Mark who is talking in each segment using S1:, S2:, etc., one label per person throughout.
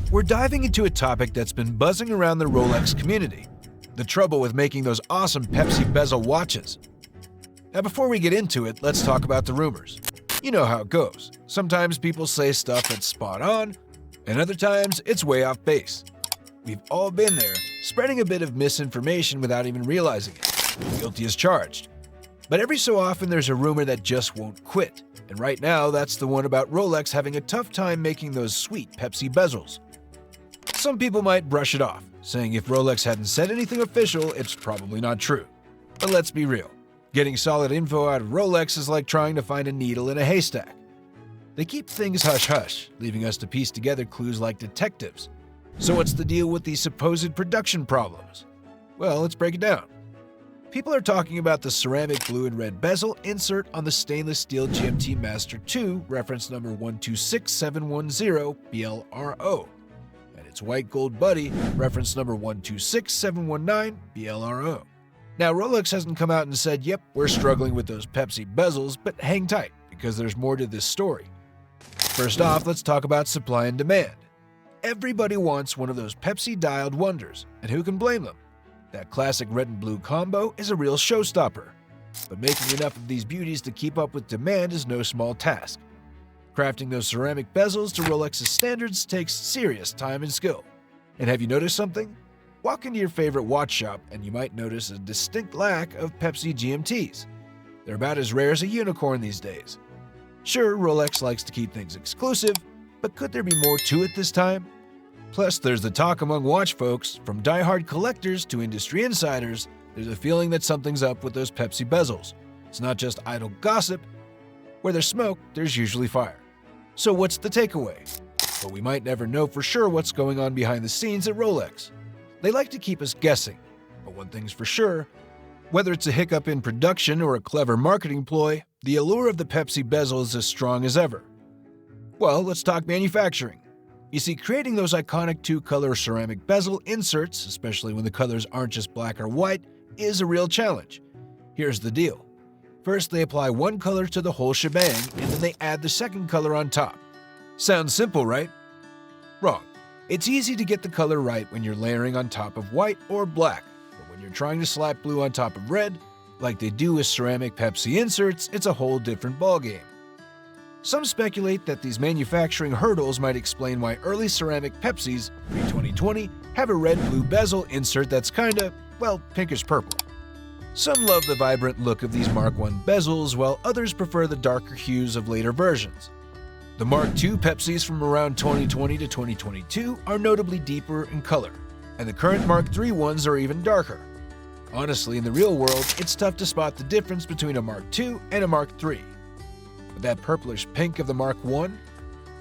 S1: We're diving into a topic that's been buzzing around the Rolex community: the trouble with making those awesome Pepsi bezel watches. Now before we get into it, let's talk about the rumors. You know how it goes. Sometimes people say stuff that's spot on, and other times it's way off base. We've all been there, spreading a bit of misinformation without even realizing it. Guilty as charged. But every so often there's a rumor that just won't quit, and right now that's the one about Rolex having a tough time making those sweet Pepsi bezels. Some people might brush it off, saying if Rolex hadn't said anything official, it's probably not true. But let's be real. Getting solid info out of Rolex is like trying to find a needle in a haystack. They keep things hush-hush, leaving us to piece together clues like detectives. So what's the deal with these supposed production problems? Well, let's break it down. People are talking about the ceramic blue and red bezel insert on the stainless steel GMT-Master II, reference number 126710 BLRO, and its white gold buddy, reference number 126719 BLRO. Now, Rolex hasn't come out and said, yep, we're struggling with those Pepsi bezels, but hang tight, because there's more to this story. First off, let's talk about supply and demand. Everybody wants one of those Pepsi-dialed wonders, and who can blame them? That classic red and blue combo is a real showstopper. But making enough of these beauties to keep up with demand is no small task. Crafting those ceramic bezels to Rolex's standards takes serious time and skill. And have you noticed something? Walk into your favorite watch shop and you might notice a distinct lack of Pepsi GMTs. They're about as rare as a unicorn these days. Sure, Rolex likes to keep things exclusive, but could there be more to it this time? Plus, there's the talk among watch folks, from die-hard collectors to industry insiders, there's a feeling that something's up with those Pepsi bezels. It's not just idle gossip. Where there's smoke, there's usually fire. So what's the takeaway? Well, we might never know for sure what's going on behind the scenes at Rolex. They like to keep us guessing, but one thing's for sure, whether it's a hiccup in production or a clever marketing ploy, the allure of the Pepsi bezel is as strong as ever. Well, let's talk manufacturing. You see, creating those iconic two-color ceramic bezel inserts, especially when the colors aren't just black or white, is a real challenge. Here's the deal. First, they apply one color to the whole shebang, and then they add the second color on top. Sounds simple, right? Wrong. It's easy to get the color right when you're layering on top of white or black, but when you're trying to slap blue on top of red, like they do with ceramic Pepsi inserts, it's a whole different ballgame. Some speculate that these manufacturing hurdles might explain why early ceramic Pepsis, pre-2020, have a red-blue bezel insert that's kinda, well, pinkish-purple. Some love the vibrant look of these Mark I bezels, while others prefer the darker hues of later versions. The Mark II Pepsis from around 2020 to 2022 are notably deeper in color, and the current Mark III ones are even darker. Honestly, in the real world, it's tough to spot the difference between a Mark II and a Mark III. But that purplish pink of the Mark I?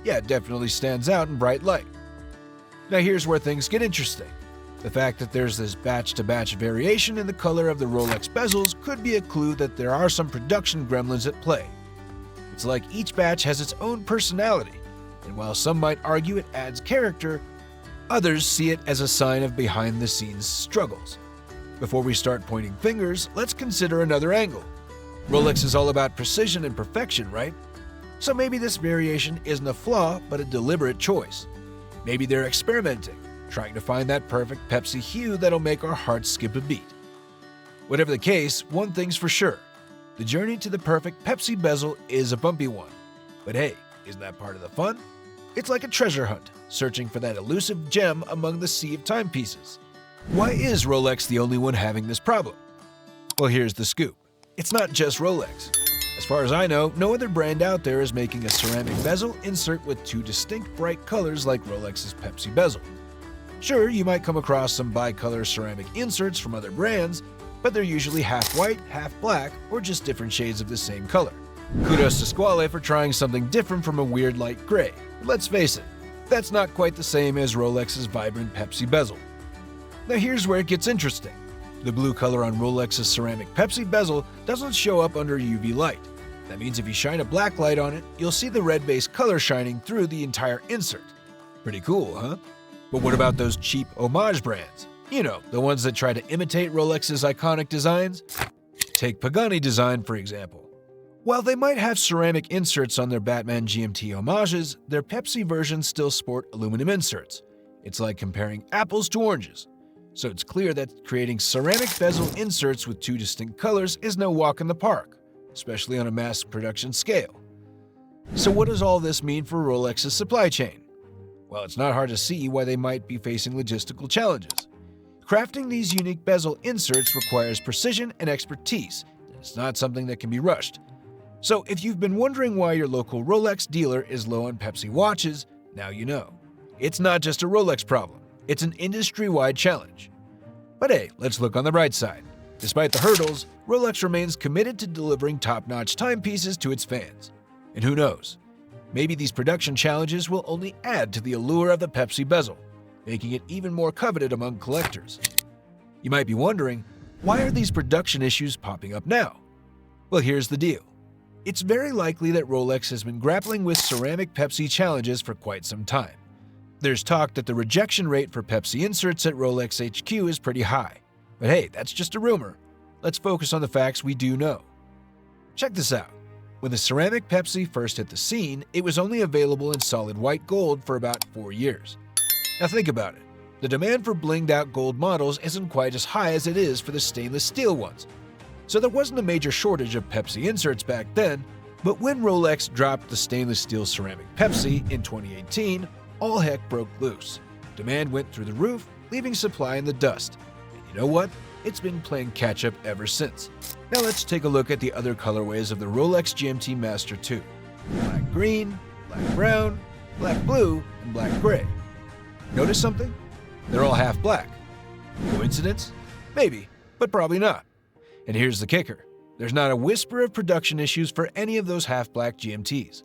S1: Yeah, it definitely stands out in bright light. Now here's where things get interesting. The fact that there's this batch-to-batch variation in the color of the Rolex bezels could be a clue that there are some production gremlins at play. It's like each batch has its own personality, and while some might argue it adds character, others see it as a sign of behind-the-scenes struggles. Before we start pointing fingers, let's consider another angle. Rolex is all about precision and perfection, right? So maybe this variation isn't a flaw, but a deliberate choice. Maybe they're experimenting, trying to find that perfect Pepsi hue that'll make our hearts skip a beat. Whatever the case, one thing's for sure. The journey to the perfect Pepsi bezel is a bumpy one. But hey, isn't that part of the fun? It's like a treasure hunt, searching for that elusive gem among the sea of timepieces. Why is Rolex the only one having this problem? Well, here's the scoop. It's not just Rolex. As far as I know, no other brand out there is making a ceramic bezel insert with two distinct bright colors like Rolex's Pepsi bezel. Sure, you might come across some bicolor ceramic inserts from other brands, but they're usually half white, half black, or just different shades of the same color. Kudos to Squale for trying something different from a weird light gray. But let's face it, that's not quite the same as Rolex's vibrant Pepsi bezel. Now here's where it gets interesting. The blue color on Rolex's ceramic Pepsi bezel doesn't show up under UV light. That means if you shine a black light on it, you'll see the red-based color shining through the entire insert. Pretty cool, huh? But what about those cheap homage brands? You know, the ones that try to imitate Rolex's iconic designs? Take Pagani design, for example. While they might have ceramic inserts on their Batman GMT homages, their Pepsi versions still sport aluminum inserts. It's like comparing apples to oranges. So it's clear that creating ceramic bezel inserts with two distinct colors is no walk in the park, especially on a mass production scale. So what does all this mean for Rolex's supply chain? Well, it's not hard to see why they might be facing logistical challenges. Crafting these unique bezel inserts requires precision and expertise, and it's not something that can be rushed. So if you've been wondering why your local Rolex dealer is low on Pepsi watches, now you know. It's not just a Rolex problem, it's an industry-wide challenge. But hey, let's look on the bright side. Despite the hurdles, Rolex remains committed to delivering top-notch timepieces to its fans. And who knows? Maybe these production challenges will only add to the allure of the Pepsi bezel, making it even more coveted among collectors. You might be wondering, why are these production issues popping up now? Well, here's the deal. It's very likely that Rolex has been grappling with ceramic Pepsi challenges for quite some time. There's talk that the rejection rate for Pepsi inserts at Rolex HQ is pretty high. But hey, that's just a rumor. Let's focus on the facts we do know. Check this out. When the ceramic Pepsi first hit the scene, it was only available in solid white gold for about 4 years. Now think about it. The demand for blinged-out gold models isn't quite as high as it is for the stainless steel ones. So there wasn't a major shortage of Pepsi inserts back then, but when Rolex dropped the stainless steel ceramic Pepsi in 2018, all heck broke loose. Demand went through the roof, leaving supply in the dust. And you know what? It's been playing catch-up ever since. Now let's take a look at the other colorways of the Rolex GMT-Master II. Black green, black brown, black blue, and black gray. Notice something? They're all half black. Coincidence? Maybe, but probably not. And here's the kicker. There's not a whisper of production issues for any of those half-black GMTs.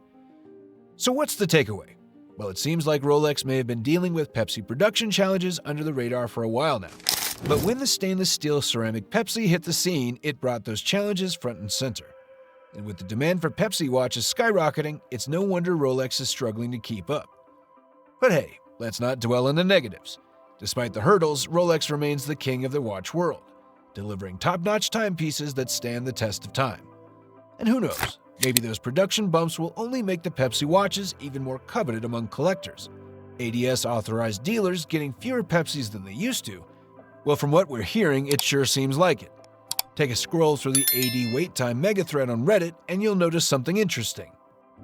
S1: So what's the takeaway? Well, it seems like Rolex may have been dealing with Pepsi production challenges under the radar for a while now. But when the stainless steel ceramic Pepsi hit the scene, it brought those challenges front and center. And with the demand for Pepsi watches skyrocketing, it's no wonder Rolex is struggling to keep up. But hey, let's not dwell on the negatives. Despite the hurdles, Rolex remains the king of the watch world, delivering top-notch timepieces that stand the test of time. And who knows, maybe those production bumps will only make the Pepsi watches even more coveted among collectors. ADS-authorized dealers getting fewer Pepsis than they used to. Well, from what we're hearing, it sure seems like it. Take a scroll through the AD wait time megathread on Reddit and you'll notice something interesting.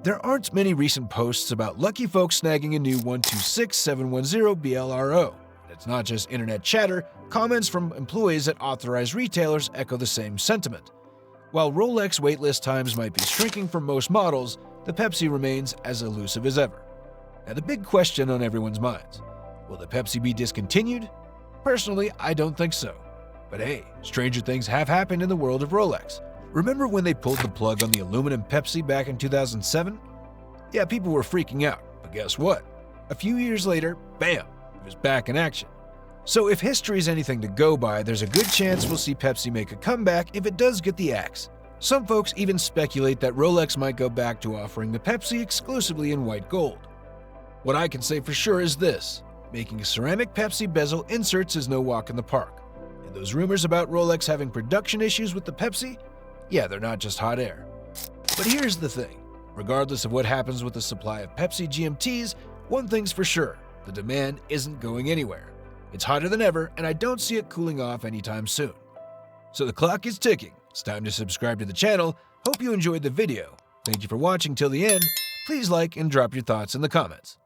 S1: There aren't many recent posts about lucky folks snagging a new 126710 BLRO. It's not just internet chatter, comments from employees at authorized retailers echo the same sentiment. While Rolex waitlist times might be shrinking for most models, the Pepsi remains as elusive as ever. Now the big question on everyone's minds, will the Pepsi be discontinued? Personally, I don't think so. But hey, stranger things have happened in the world of Rolex. Remember when they pulled the plug on the aluminum Pepsi back in 2007? Yeah, people were freaking out, but guess what? A few years later, bam, it was back in action. So if history's anything to go by, there's a good chance we'll see Pepsi make a comeback if it does get the axe. Some folks even speculate that Rolex might go back to offering the Pepsi exclusively in white gold. What I can say for sure is this: making ceramic Pepsi bezel inserts is no walk in the park. And those rumors about Rolex having production issues with the Pepsi? Yeah, they're not just hot air. But here's the thing. Regardless of what happens with the supply of Pepsi GMTs, one thing's for sure, the demand isn't going anywhere. It's hotter than ever, and I don't see it cooling off anytime soon. So the clock is ticking. It's time to subscribe to the channel. Hope you enjoyed the video. Thank you for watching till the end. Please like and drop your thoughts in the comments.